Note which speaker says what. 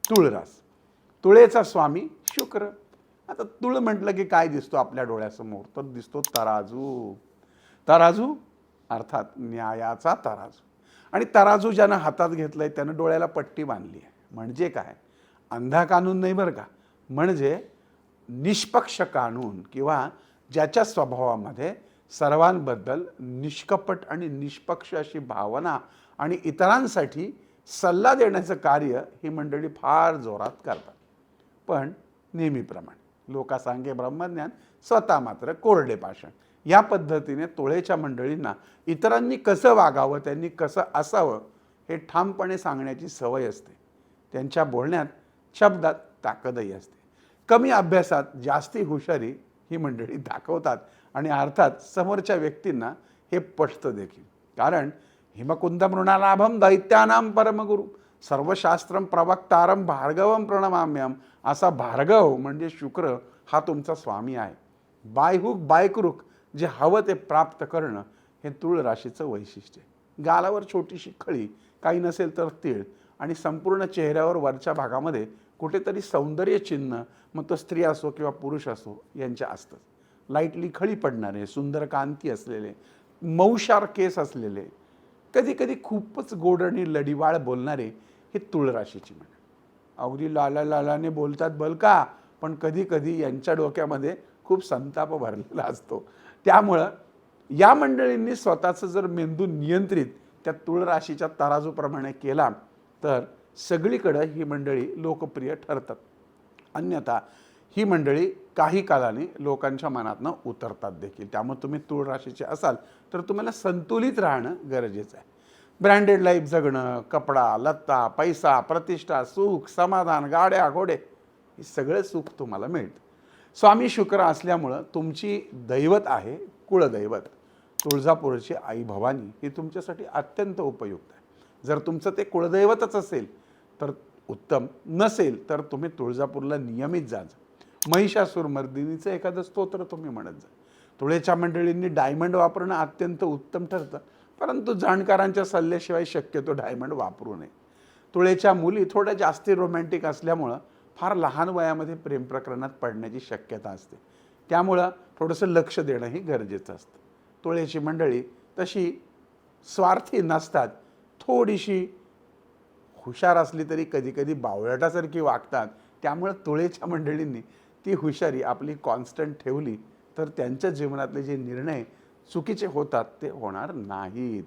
Speaker 1: तुळरास, तुळेचा स्वामी शुक्र. आता तुळ म्हटलं की काय दिसतो आपल्या डोळ्यासमोर? तर दिसतो तराजू. तराजू अर्थात न्यायाचा तराजू. आणि तराजू ज्यानं हातात घेतलंय त्यानं डोळ्याला पट्टी बांधली आहे. म्हणजे काय? अंधा कानून नाही बरं का, म्हणजे निष्पक्ष कानून, किंवा ज्याच्या स्वभावामध्ये सर्वांबद्दल निष्कपट आणि निष्पक्ष अशी भावना आणि इतरांसाठी सल्ला देण्याचं कार्य ही मंडळी फार जोरात करतात. पण नेहमीप्रमाणे लोका सांगे ब्रह्मज्ञान, स्वतः मात्र कोरडे पाषाण. या पद्धतीने तोळेच्या मंडळींना इतरांनी कसं वागावं, त्यांनी कसं असावं हे ठामपणे सांगण्याची सवय असते. त्यांच्या बोलण्यात शब्दात ताकदही असते. कमी अभ्यासात जास्ती हुशारी ही मंडळी दाखवतात आणि अर्थात समोरच्या व्यक्तींना हे पटतं देखील. कारण हिमकुंद मृणालाभम दैत्यानाम परमगुरु सर्वशास्त्रम प्रवक्तारम भार्गवम प्रणमाम्यम. असा भार्गव म्हणजे शुक्र हा तुमचा स्वामी आहे. बायहुक बायक्रुक जे हवं ते प्राप्त करणं हे तुळ राशीचं वैशिष्ट्य आहे. गालावर छोटीशी खळी, काही नसेल तर तीळ, आणि संपूर्ण चेहऱ्यावर वरच्या भागामध्ये कुठेतरी सौंदर्य चिन्ह, मग तो स्त्री असो किंवा पुरुष असो यांच्या असतं. लाईटली खळी पडणारे, सुंदर कांती असलेले, मऊशार केस असलेले, कधी कधी खूपच गोड आणि लढीवाळ बोलणारे हे तुळ राशीची मंडळी. अगदी लाला लालाने बोलतात बलका, पण कधी कधी यांच्या डोक्यामध्ये खूप संताप भरलेला असतो. त्यामुळं या मंडळींनी स्वतःचं जर मेंदू नियंत्रित त्या तुळ राशीच्या तराजूप्रमाणे केला तर सगळीकडं ही मंडळी लोकप्रिय ठरतात. अन्यथा ही मंडळी काही कालाने लोकांच्या मनातनं उतरतात देखील. त्यामुळे तुम्ही तुळ राशीचे असाल तर तुम्हाला संतुलित राहणं गरजेचं आहे. ब्रँडेड लाईफ जगणं, कपडा लत्ता, पैसा, प्रतिष्ठा, सुख, समाधान, गाड्या घोडे, हे सगळं सुख तुम्हाला मिळतं. स्वामी शुक्र असल्यामुळं तुमची दैवत आहे कुळदैवत तुळजापूरची आई भवानी, ही तुमच्यासाठी अत्यंत उपयुक्त आहे. जर तुमचं ते कुळदैवतच असेल तर उत्तम, नसेल तर तुम्ही तुळजापूरला नियमित जा. महिषासूर मर्दिनीचं एखादं स्तोत्र तुम्ही म्हणत जा. तुळेच्या मंडळींनी डायमंड वापरणं अत्यंत उत्तम ठरतं, परंतु जाणकारांच्या सल्ल्याशिवाय शक्यतो डायमंड वापरू नये. तुळेच्या मुली थोड्या जास्ती रोमॅन्टिक असल्यामुळं फार लहान वयामध्ये प्रेम प्रकरणात पडण्याची शक्यता असते. त्यामुळं थोडंसं लक्ष देणंही गरजेचं असतं. तुळेची मंडळी तशी स्वार्थी नसतात, थोडीशी हुशार असली तरी कधी कधी बावळटासारखी वागतात. त्यामुळं तुळेच्या मंडळींनी ती हुशारी आपली कॉन्स्टंट ठेवली तर त्यांच्या जीवनातले जे निर्णय चुकीचे होतात ते होणार नाहीत.